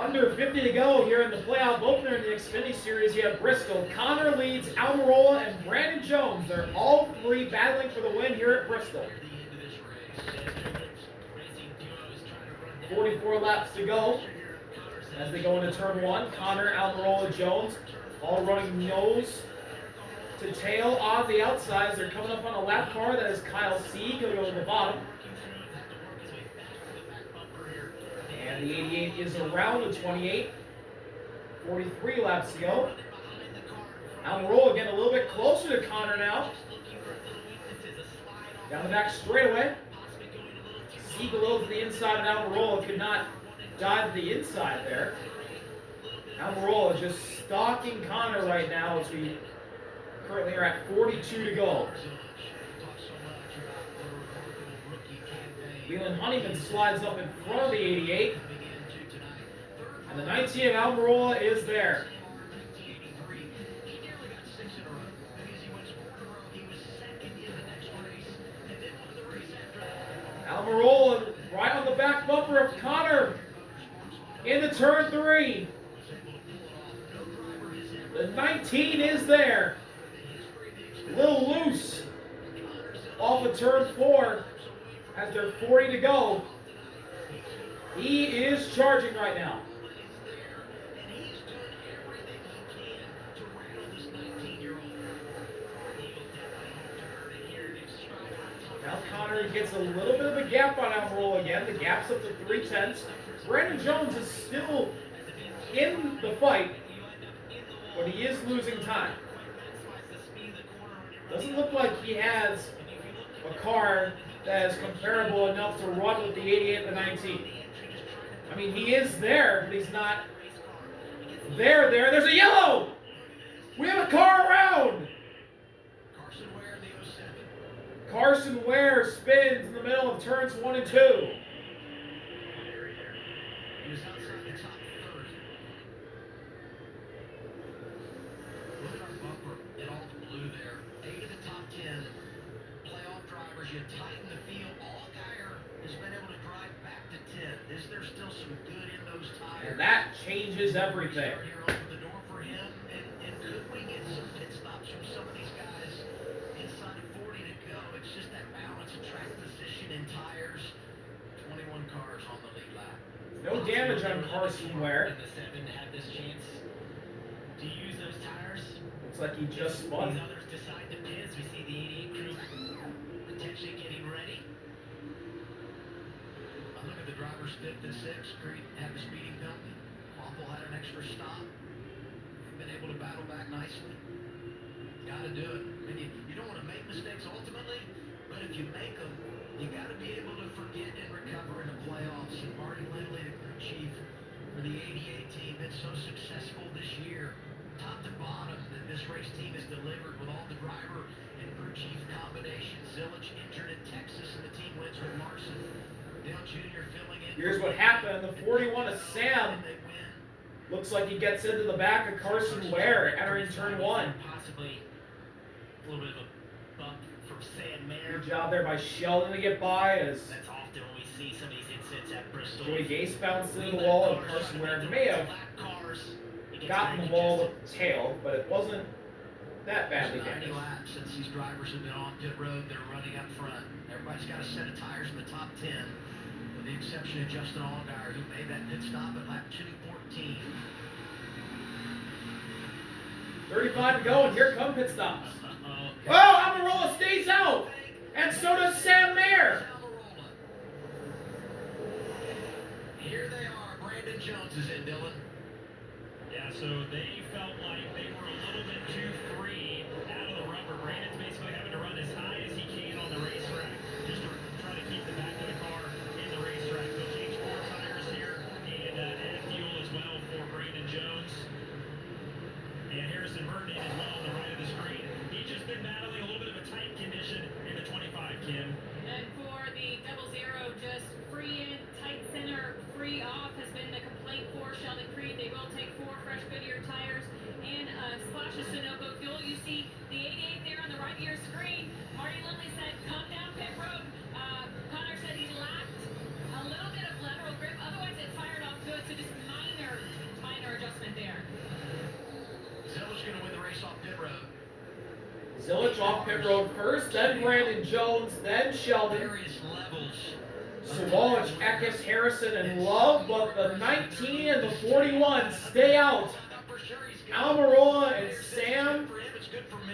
Under 50 to go here in the playoff opener in the Xfinity Series. You have Bristol, Connor leads, Almirola, and Brandon Jones. They're all three battling for the win here at Bristol. 44 laps to go as they go into turn one. Connor, Almirola, Jones, all running nose to tail on the outsides. They're coming up on a lap car. That is Kyle C. Going to go to the bottom. And the 88 is around the 28. 43 laps to go. Almirola getting a little bit closer to Connor now. Down the back straightaway. Below to the inside, and Almirola could not dive to the inside there. Almirola just stalking Connor right now as we currently are at 42 to go. Leland Honeyman slides up in front of the 88. And the 19 of Almirola is there. Almirola right on the back bumper of Connor into turn three. The 19 is there. A little loose off of turn four as they're 40 to go. He is charging right now. Now Connor gets a little bit of a gap on Almirola again. The gap's up to 3/10. Brandon Jones is still in the fight, but he is losing time. Doesn't look like he has a car that is comparable enough to run with the 88 and the 19. I mean, he is there, but he's not there. There's a yellow! We have a car around! Carson Ware spins in the middle of turns 1 and 2. He was outside the top third. Look at our bumper in all the blue there. 8 of the top 10 playoff drivers. You tighten the field. Allgaier has been able to drive back to 10. Is there still some good in those tires? And that changes everything. Here open the door for him. And could we get some pit stops from some of these guys inside of 40 to go? It's just that balance of track position and tires. 21 cars on the lead lap. No damage on Carson Ware. In the 7 to have this chance to use those tires. Looks like he just spun. These others decide to pit as we see the 88 crew potentially getting ready. Look at the drivers 5th and 6th. Creed had the speeding penalty. Waffle had an extra stop. Been able to battle back nicely. Got to do it. I mean, you don't want to make mistakes ultimately, but if you make them, you got to be able to forget and recover in the playoffs. And Marty Lindley, the crew chief for the 88 team, been so successful this year, top to bottom, that this race team has delivered with all the driver and crew chief combinations. Zillich injured in Texas, and the team wins with Larson. Dale Jr. filling in. Here's what happened. The 41 of Sam looks like he gets into the back of Carson Ware entering turn 1. Possibly a little bit of a bump from Sam Mayer. Good job there by Sheldon to get by as That's often when we see some of these incidents at Bristol. Joey Gase bounced into the wall and Carson Ware may have gotten the wall with the tail, but it wasn't that badly 90 damaged. laps since these drivers have been on pit road. They're running up front. Everybody's got a set of tires in the top 10, with the exception of Justin Allgaier, who made that pit stop at lap 2:14. 35 to go, and here come pit stops. Oh, Almirola stays out, and so does Sam Mayer. Here they are. Brandon Jones is in, Dylan. Yeah, so they felt like they were a little bit too free out of the rubber. Brandon's basically having to run as high as he can on the racetrack just to try to keep the back of the car in the racetrack. They'll change 4 tires here and add fuel as well for Brandon Jones. And Harrison Vernon as well on the right of the screen. He's just been battling a little bit of a tight condition in the 25, Kim. And for the 00, just free in, tight center, free off has been the complaint for Sheldon Creed. They will take 4 fresh Goodyear tires and a splash of Sunoco fuel. You see the 88 there on the right of your screen. Marty Lindley said, come down pit road. Connor said he lacked a little bit of lateral grip. Otherwise, it fired off good. So just minor Zilich off pit road first, then Brandon Jones, then Sheldon. Various levels. Sawalich, Eckes, Harrison, and Love, but the 19 and the 41 stay out. Almirola and Sam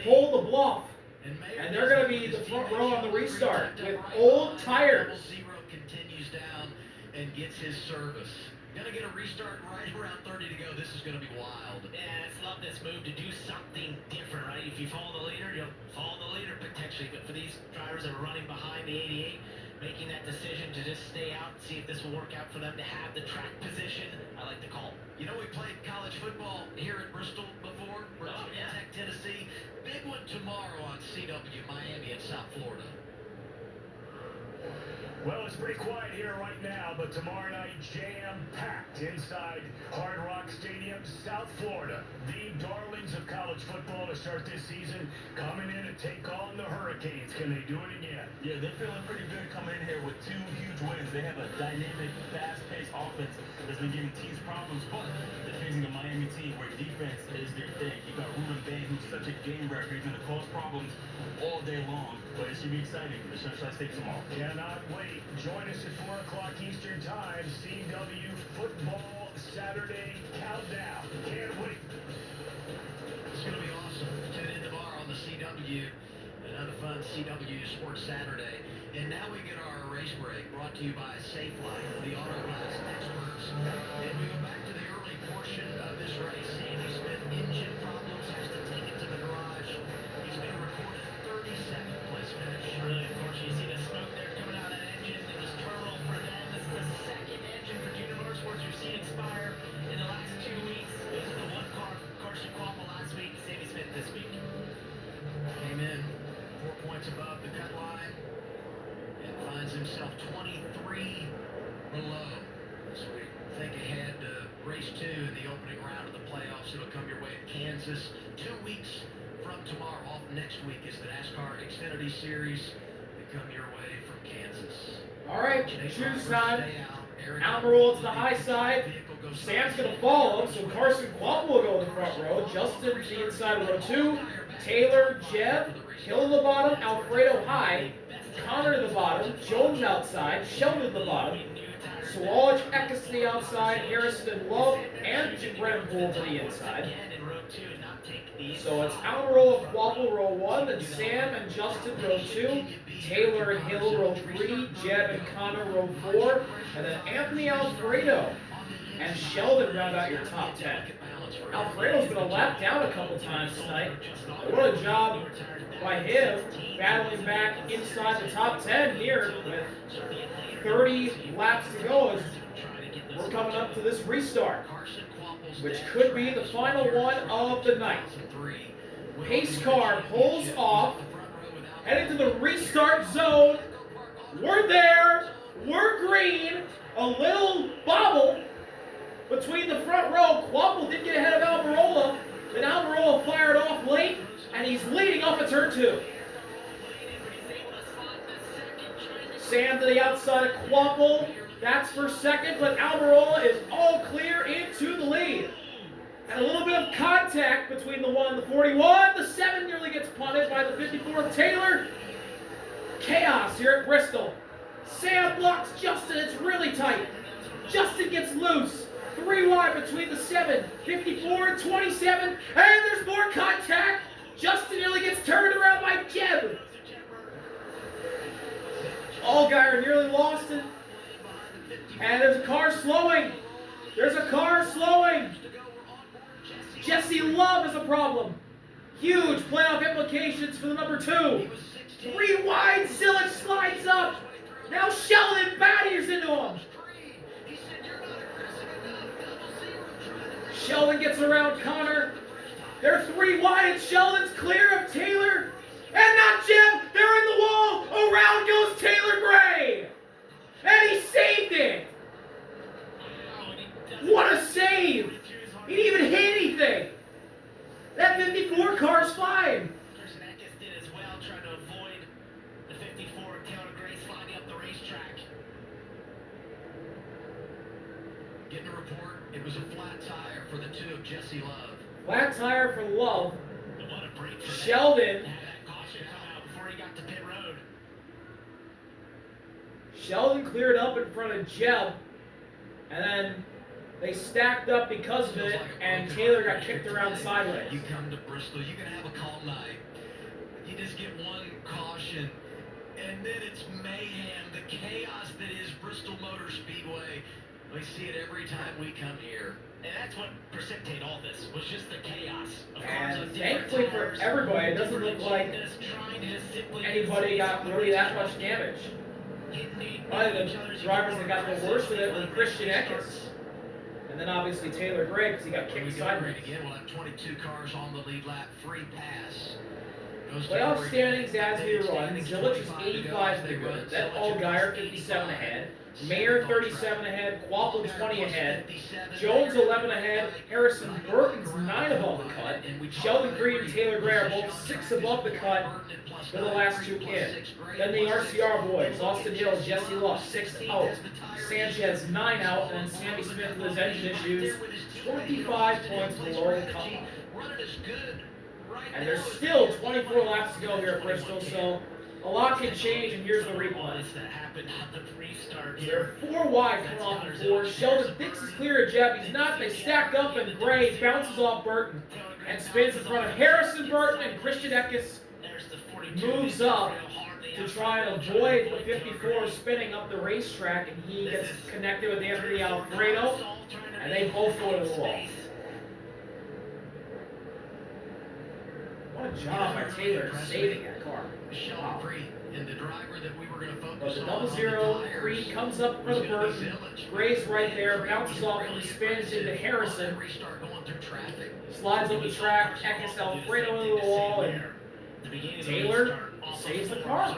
pull the bluff. And they're going to be the front row on the restart with old tires. Zero continues down and gets his service. Gonna get a restart right around 30 to go. This is gonna be wild. Yeah, I love this move to do something different, right? If you follow the leader, you'll follow the leader potentially. But for these drivers that are running behind the 88, making that decision to just stay out and see if this will work out for them to have the track position, I like the call. You know, we played college football here at Bristol before. Yeah. Tech, Tennessee. Big one tomorrow on CW, Miami and South Florida. Well, it's pretty quiet here right now, but tomorrow night, jam-packed inside Hard Rock Stadium, South Florida. The darlings of college football to start this season, coming in to take on the Hurricanes. Can they do it again? Yeah, they're feeling pretty good coming in here with 2 huge wins. They have a dynamic, fast-paced offense that's been giving teams problems, but they're facing a Miami team where defense is their thing. You got Ruben Bain, who's such a game record. He's going to cause problems all day long, but it should be exciting for the Sunshine State tomorrow. Cannot wait. Join us at 4 o'clock Eastern Time, CW Football Saturday Countdown. Can't wait. It's going to be awesome. Tune in tomorrow on the CW. Another fun CW Sports Saturday. And now we get our race break brought to you by Safeline, the auto glass experts. And we go back to the early portion of this race. Sammy Smith, engine problems, has to take it to the garage. He's been recorded 32nd place finish. Really unfortunate. You see the smoke there coming out of that engine. It was terminal for them. This is the second engine for Junior Motorsports we've seen expire in the last 2 weeks. This is the one car, Carson Quapple last week, Sammy Smith this week. Came in 4 points above the cut line and finds himself 23 below. As we think ahead to race 2 in the opening round of the playoffs, it'll come your way at Kansas 2 weeks from tomorrow. Off next week is the NASCAR Xfinity Series. They come your way from Kansas. All right, choose time. Almirola to the high side. Sam's going to follow him, so Carson Quapple will go in the front row. Justin to the inside row 2. Taylor, Jeb, Hill to the bottom, Alfredo high. Connor to the bottom, Jones outside, Sheldon to the bottom. Sawalich, Eckes to the outside, Harrison and Love, and Brennan Poole to the inside. So it's Almirola, Quapple, row 1, then Sam and Justin, row 2, Taylor and Hill, row 3, Jeb and Connor, row 4, and then Anthony Alfredo and Sheldon round out your top 10. Alfredo's been a lap down a couple times tonight. What a job by him battling back inside the top 10 here with 30 laps to go as we're coming up to this restart, which could be the final one of the night. Pace car pulls off, heading to the restart zone. We're there, we're green, a little bobble between the front row. Quapple did get ahead of Almirola, then Almirola fired off late, and he's leading off of turn 2. Sam to the outside of Quapple, that's for second, but Almirola is all clear into the lead. And a little bit of contact between the 1 and the 41. The 7 nearly gets punted by the 54th Taylor. Chaos here at Bristol. Sam blocks Justin, it's really tight. Justin gets loose. 3 wide between the 7, 54, and 27. And there's more contact. Justin nearly gets turned around by Jeb. Allgaier nearly lost it. And there's a car slowing. There's a car slowing. Jesse Love is a problem. Huge playoff implications for the number 2. 3 wide, Zilich slides up. Now Sheldon batters into him. Sheldon gets around Connor. They're 3 wide and Sheldon's clear of Taylor. And not Jim. They're in the wall. Around goes Taylor Gray. And he saved it. What a save. He didn't even hit anything. That 54 car's fine. Carson Eckes did as well, trying to avoid the 54 Taylor Gray sliding up the racetrack. Getting a report, it was a flat tire for the 2 of Jesse Love. Flat tire for Love. What a break for Sheldon that Sheldon cleared up in front of Jeb, and then they stacked up because of it, and Taylor got kicked around sideways. You come to Bristol, you can have a calm night. You just get one caution, and then it's mayhem, the chaos that is Bristol Motor Speedway. We see it every time we come here. And that's what precipitated all this, was just the chaos. Of And course, thankfully for everybody, it doesn't look like anybody got really that much damage. Probably the drivers that got the worst of it were Christian Eckes. And then obviously Taylor Gray, because he got kicked sideways. Again, we'll have 22 cars on the lead lap, free pass. Playoff standings as we run, Zilich is 85 in the good. Then Allgaier 57 ahead. Mayer 37 ahead. Quapple 20 ahead. Jones 11 ahead. Harrison Burton's 9 above the cut. Sheldon Creed and Taylor Gray are both 6 above the cut for the last 2 in. Then the RCR boys, Austin Hill, Jesse Luff, 6 out. Sanchez 9 out, and then Sammy Smith with his engine issues, 25 points below the cut. And there's still 24 laps to go here at Bristol, so a lot can change, and here's the replay. They're 4 wide coming off the 4. Sheldon thinks he's clear of Jeb. He's not. They stack up, and Gray bounces off Burton and spins in front of Harrison Burton, and Christian Eckes moves up to try and avoid the 54 spinning up the racetrack, and he gets connected with Anthony Alfredo, and they both go to the wall. What a job by Taylor saving that car. Wow. But the 0-0 Creed comes up for the Burton. Gray's right there, bounces off and spins into Harrison. Slides up the track, Eckes Alfredo into the wall, and Taylor saves the car.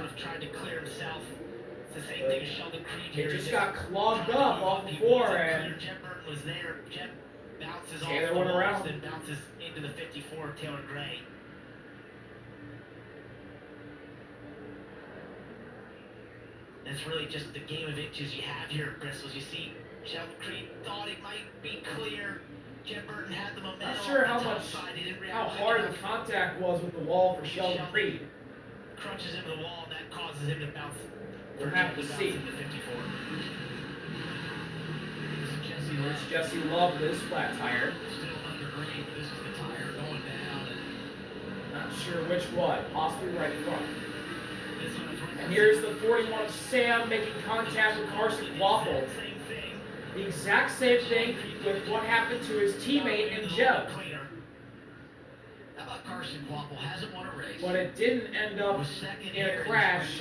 It just got clogged up off the 4, and Taylor went around. And bounces into the 54, Taylor Gray. It's really just the game of inches you have here at Bristol. You see, Sheldon Creed thought it might be clear. Jeb Burton had the momentum. Not sure how hard the contact was with the wall for Sheldon Creed. Crunches into the wall, and that causes him to bounce. We'll have to see. Into 54. It's Jesse Love with his flat tire. Still under green, but this is the tire going down. Not sure which one. Possibly right front. And here's the 41 of Sam making contact with Carson Quapple. The exact same thing with what happened to his teammate and Jeb. How about Carson Quapple hasn't won a race? But it didn't end up in a crash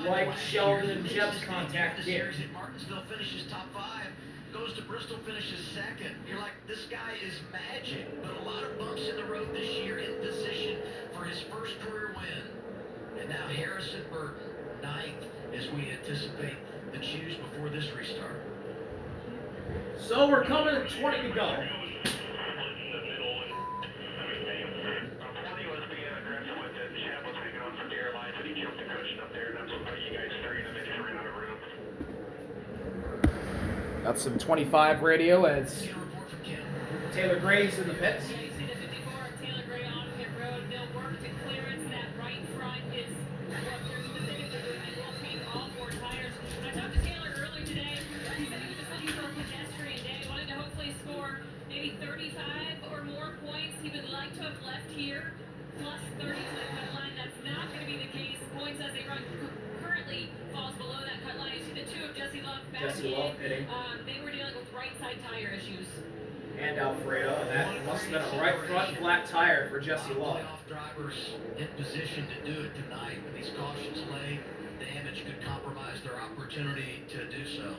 like Sheldon and Jeb's contact did. Martinsville finishes top 5, goes to Bristol, finishes 2nd. You're like, this guy is magic. But a lot of bumps in the road this year, in position for his first career win. And now Harrison Burton, 9th, as we anticipate the choose before this restart. So we're coming to 20 to go. That's some 25 radio as Taylor Gray's in the pits. Taylor Gray on pit road. They'll work to clearance. That right front is what they're specifically doing. They will take all 4 tires. I talked to Taylor earlier today. He said he was just looking for a pedestrian day. He wanted to hopefully score maybe 35 or more points. He would like to have left here plus 30 to the cut line. That's not going to be the case. Points as they run currently falls below that cut line. You see the 2 of Jesse Love back in. They were dealing with right side tire issues. And Alfredo, and that must have been a right front flat tire for Jesse Love. Playoff drivers in position to do it tonight. When these cautions lay, damage could compromise their opportunity to do so.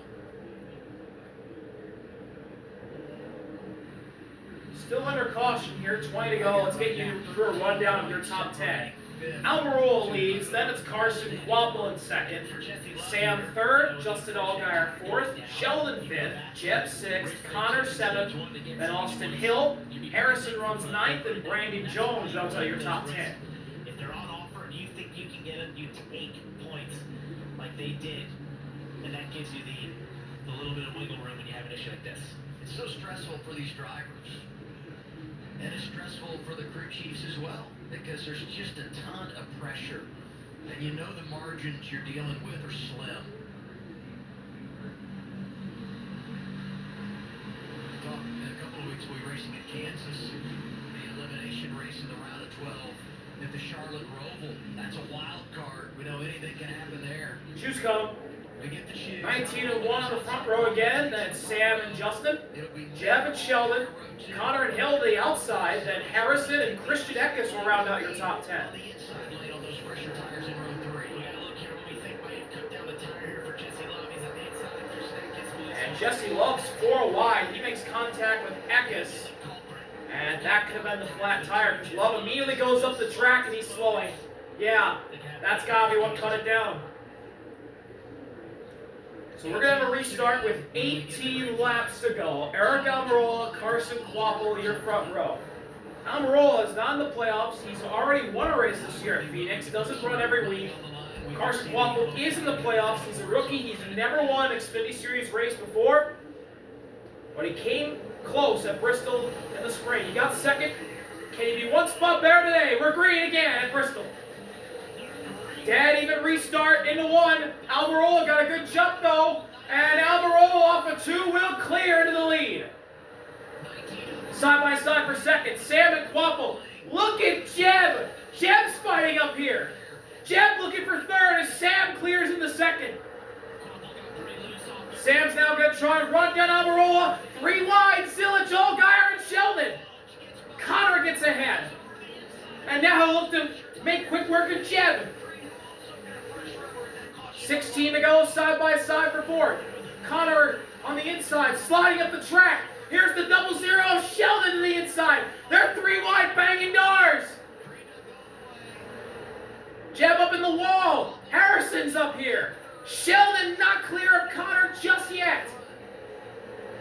Still under caution here, 20 to go. Let's get you through a rundown of your top 10. Almirola leads, then it's Carson Quapple in 2nd, Sam 3rd, Justin Allgaier 4th, Sheldon 5th, Jeb 6th, Connor 7th, then Austin Hill, Harrison runs 9th, and Brandon Jones rounds out your top 10. If they're on offer and you think you can get them, you take points like they did, and that gives you the little bit of wiggle room when you have an issue like this. It's so stressful for these drivers. And it's stressful for the crew chiefs as well, because there's just a ton of pressure. And you know the margins you're dealing with are slim. In a couple of weeks, we'll be racing at Kansas, the elimination race in the round of 12 at the Charlotte Roval. That's a wild card. We know anything can happen there. Shoes come. We get the shoes. 19 and 1 on the front row again. Then Sam and Justin. Jeb and Sheldon. Connor and Hill to the outside. Then Harrison and Christian Eckes will round out your top 10. And Jesse Love's 4 wide. He makes contact with Eckes. And that could have been the flat tire because Love immediately goes up the track and he's slowing. Yeah, that's got to be what cut it down. So we're going to have a restart with 18 laps to go. Aric Almirola, Carson Kvapil, your front row. Almirola is not in the playoffs. He's already won a race this year at Phoenix. Doesn't run every week. Carson Kvapil is in the playoffs. He's a rookie. He's never won an Xfinity Series race before. But he came close at Bristol in the spring. He got second. Can he be one spot better today? We're green again at Bristol. Dead even restart into 1. Almirola got a good jump though. And Almirola off a 2-wheel clear into the lead. Side by side for second. Sam and Kvapil. Look at Jeb. Jeb's fighting up here. Jeb looking for third as Sam clears in the second. Sam's now going to try and run down Almirola. 3 wide. Zilic, Allgaier, and Sheldon. Connor gets ahead. And now he'll look to make quick work of Jeb. 16 to go, side by side for fourth. Connor on the inside, sliding up the track. Here's the 0-0, Sheldon to the inside. They're 3 wide, banging doors. Jeb up in the wall. Harrison's up here. Sheldon not clear of Connor just yet.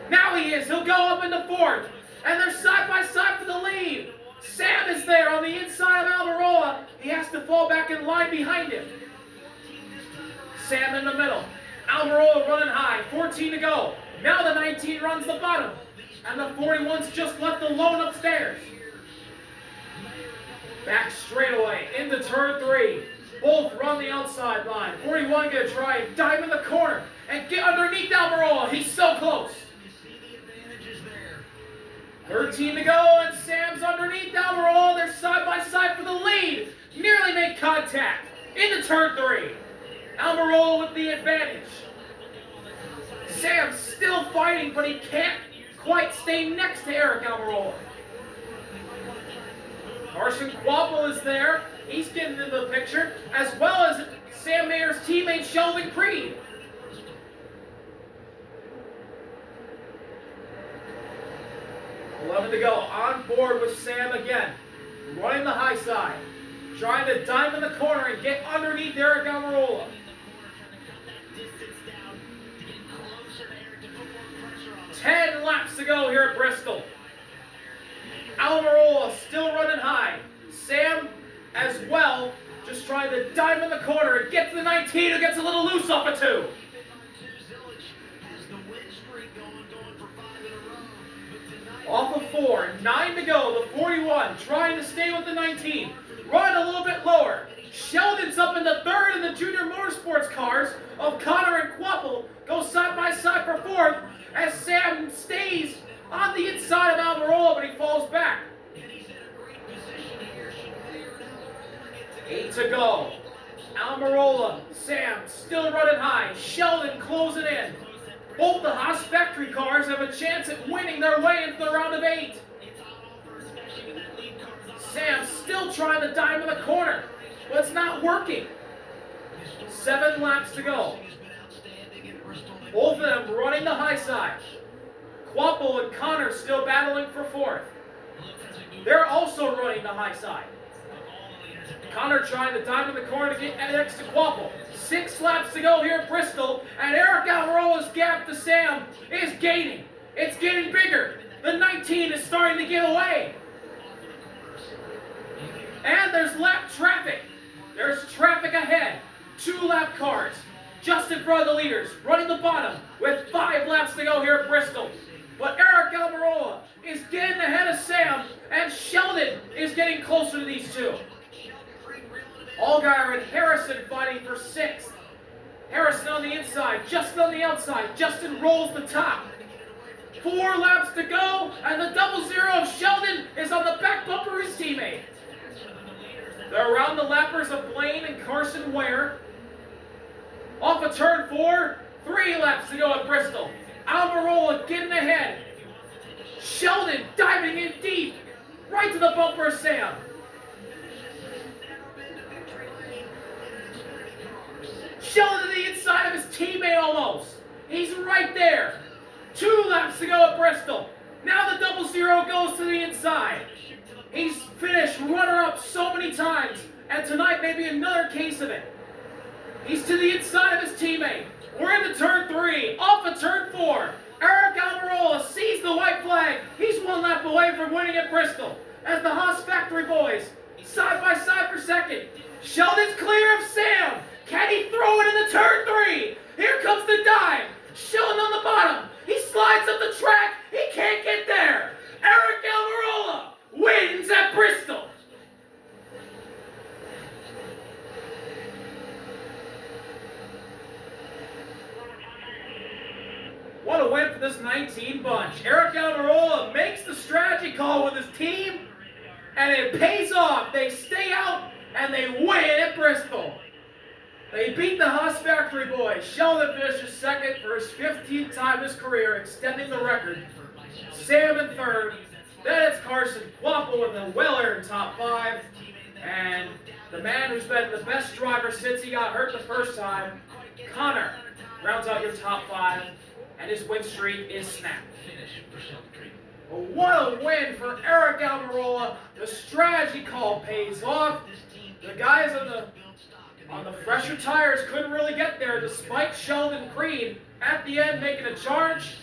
Now he is. He'll go up into fourth. And they're side by side for the lead. Sam is there on the inside of Almirola. He has to fall back in line behind him. Sam in the middle. Almirola running high. 14 to go. Now the 19 runs the bottom. And the 41's just left alone upstairs. Back straightaway into turn 3. Both run the outside line. 41 going to try and dive in the corner and get underneath Almirola. He's so close. 13 to go, and Sam's underneath Almirola. They're side by side for the lead. Nearly make contact into turn 3. Almirola with the advantage. Sam's still fighting, but he can't quite stay next to Aric Almirola. Carson Kvapil is there. He's getting into the picture, as well as Sam Mayer's teammate Sheldon Creed. To go, on board with Sam again, running the high side, trying to dive in the corner and get underneath Aric Almirola. 10 laps to go here at Bristol. Almirola still running high. Sam as well, just trying to dive in the corner and get to the 19 who gets a little loose off a 2. Off of 4, 9 to go, the 41 trying to stay with the 19. Run a little bit lower. Sheldon's up in the third in the junior motorsports cars of Connor and Kvapil. Go side by side for fourth as Sam stays on the inside of Almirola, but he falls back. 8 to go. Almirola, Sam still running high. Sheldon closing in. Both the Haas factory cars have a chance at winning their way into the round of 8. Sam still trying to dive in the corner, but it's not working. 7 laps to go. Both of them running the high side. Kvapil and Connor still battling for fourth. They're also running the high side. Connor trying to dive in the corner to get next to Kvapil. 6 laps to go here at Bristol, and Aric Almirola's gap to Sam is gaining. It's getting bigger. The 19 is starting to get away. And there's lap traffic. There's traffic ahead. 2 lap cars just in front of the leaders, running the bottom with 5 laps to go here at Bristol. But Aric Almirola is getting ahead of Sam, and Sheldon is getting closer to these two. Allgaier and Harrison fighting for 6th. Harrison on the inside, Justin on the outside. Justin rolls the top. 4 laps to go, and the 00 of Sheldon is on the back bumper of his teammate. They're around the lappers of Blaine and Carson Ware. Off of turn 4, 3 laps to go at Bristol. Almirola getting ahead. Sheldon diving in deep, right to the bumper of Sam. Sheldon to the inside of his teammate almost. He's right there. 2 laps to go at Bristol. Now the 00 goes to the inside. He's finished runner-up so many times, and tonight may be another case of it. He's to the inside of his teammate. We're into turn 3, off of turn 4. Aric Almirola sees the white flag. He's 1 lap away from winning at Bristol. As the Haas Factory boys, side by side for second. Sheldon's clear of Sam. Can he throw it into turn 3? Here comes the dive. Sheldon on the bottom. He slides up the track. He can't get there. Aric Almirola wins at Bristol. What a win for this 19 bunch. Aric Almirola makes the strategy call with his team, and it pays off. They stay out, and they win at Bristol. They beat the Haas Factory boys. Sheldon finishes second for his 15th time in his career, extending the record. Sam in third. Then it's Carson Quample with a well-earned top 5. And the man who's been the best driver since he got hurt the first time, Connor, rounds out your top 5. And his win streak is snapped. Well, what a win for Aric Almirola. The strategy call pays off. The guys on the fresher tires couldn't really get there despite Sheldon Creed at the end making a charge.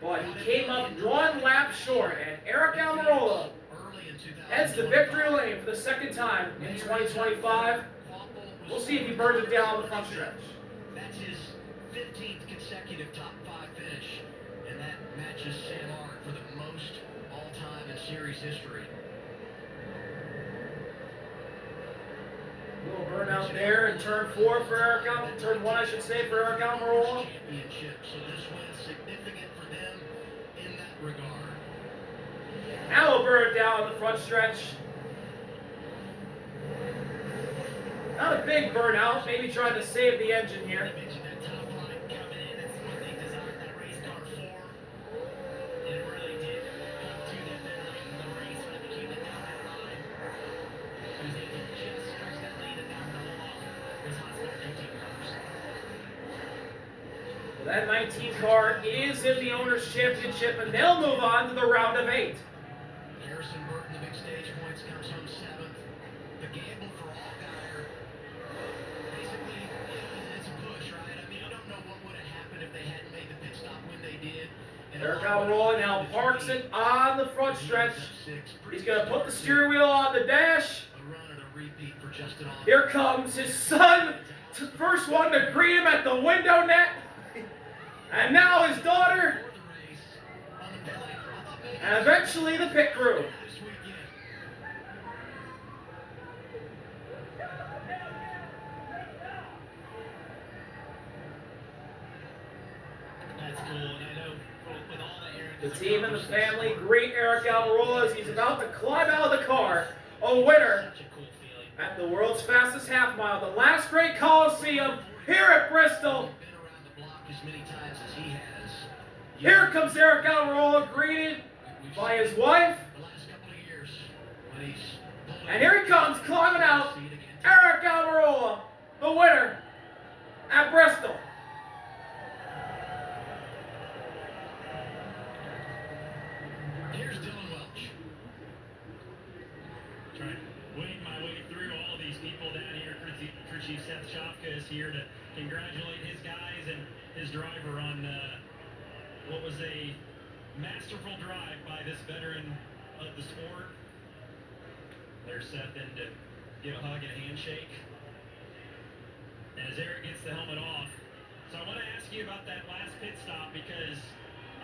But he came up 1 lap short, and Aric Almirola heads to victory lane for the second time in 2025. We'll see if he burns it down on the front stretch. That's his 15th consecutive top 5 finish, and that matches Sam Aric for the most all-time in series history. A little burnout there in turn 4 for Aric Almirola, turn 1 I should say for Aric Almirola. Championship, so this win's significant for them in that regard. Now we'll burn it down on the front stretch. Not a big burnout, maybe trying to save the engine here. That 19 car is in the Owners' Championship, and they'll move on to the round of 8. Harrison Burton, the big stage points, comes home 7th. The gamble for Allgaier, basically, it's a push, right? I mean, I don't know what would have happened if they hadn't made the pit stop when they did. Aric Almirola now parks it on the front stretch. He's going to put the steering wheel on the dash. Here comes his son, first one to greet him at the window net. And now his daughter, and eventually the pit crew. That's cool, and I know with all the The team and the family greet Aric Almirola as he's about to climb out of the car, a winner at the world's fastest half mile, the last great Coliseum here at Bristol. Here comes Aric Almirola, greeted by his wife. And here he comes, climbing out, Aric Almirola, the winner at Bristol. Here's Dylan Welch. Trying to wade my way through all these people down here. Crew Chief Seth Shopka is here to congratulate his guys and his driver on what was a masterful drive by this veteran of the sport. There's Seth in to give a hug and a handshake. And as Aric gets the helmet off. So I want to ask you about that last pit stop, because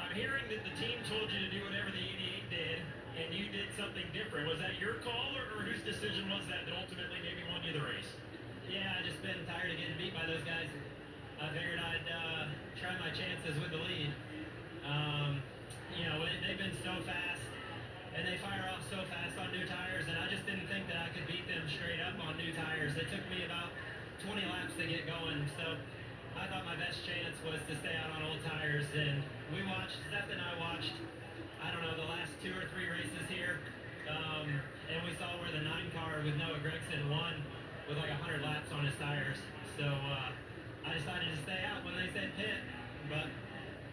I'm hearing that the team told you to do whatever the 88 did, and you did something different. Was that your call, or whose decision was that ultimately maybe won you the race? Yeah, I just been tired of getting beat by those guys. I figured I'd try my chances with the lead. 20 laps to get going. So I thought my best chance was to stay out on old tires. And we watched, Seth and I watched, I don't know, the last 2 or 3 races here. And we saw where the 9 car with Noah Gregson won with like 100 laps on his tires. So I decided to stay out when they said pit. But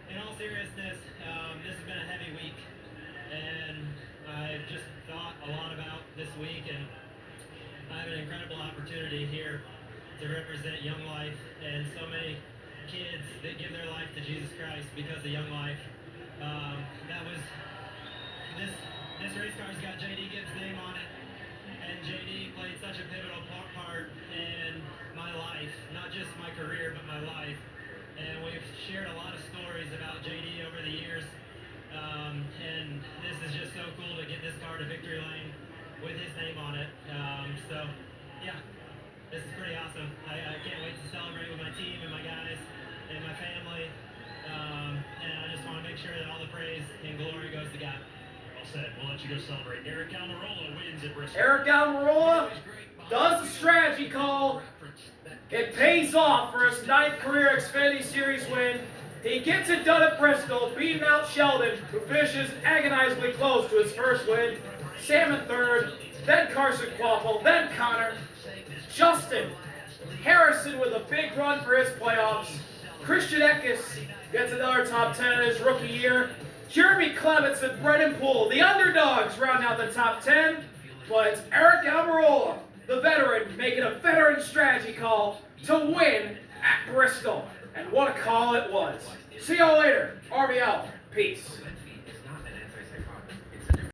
in all seriousness, this has been a heavy week. And I've just thought a lot about this week, and I have an incredible opportunity here to represent Young Life and so many kids that give their life to Jesus Christ because of Young Life. This race car's got JD Gibbs' name on it, and JD played such a pivotal part in my life, not just my career, but my life. And we've shared a lot of stories about JD over the years, and this is just so cool to get this car to victory lane with his name on it. So, yeah, this is pretty awesome. I can't wait to celebrate with my team and my guys and my family, and I just want to make sure that all the praise and glory goes to God. Said. We'll let you go celebrate. Aric Almirola wins at Bristol. Aric Almirola does the strategy call. It pays off for his 9th career Xfinity Series win. He gets it done at Bristol, beating out Sheldon, who finishes agonizingly close to his first win. Sam in 3rd, then Carson Quapple, then Connor. Justin Harrison with a big run for his playoffs. Christian Eckes gets another top 10 in his rookie year. Jeremy Clements and Brennan Poole, the underdogs, round out the top 10. But it's Aric Almirola, the veteran, making a veteran strategy call to win at Bristol. And what a call it was. See y'all later. RV out. Peace.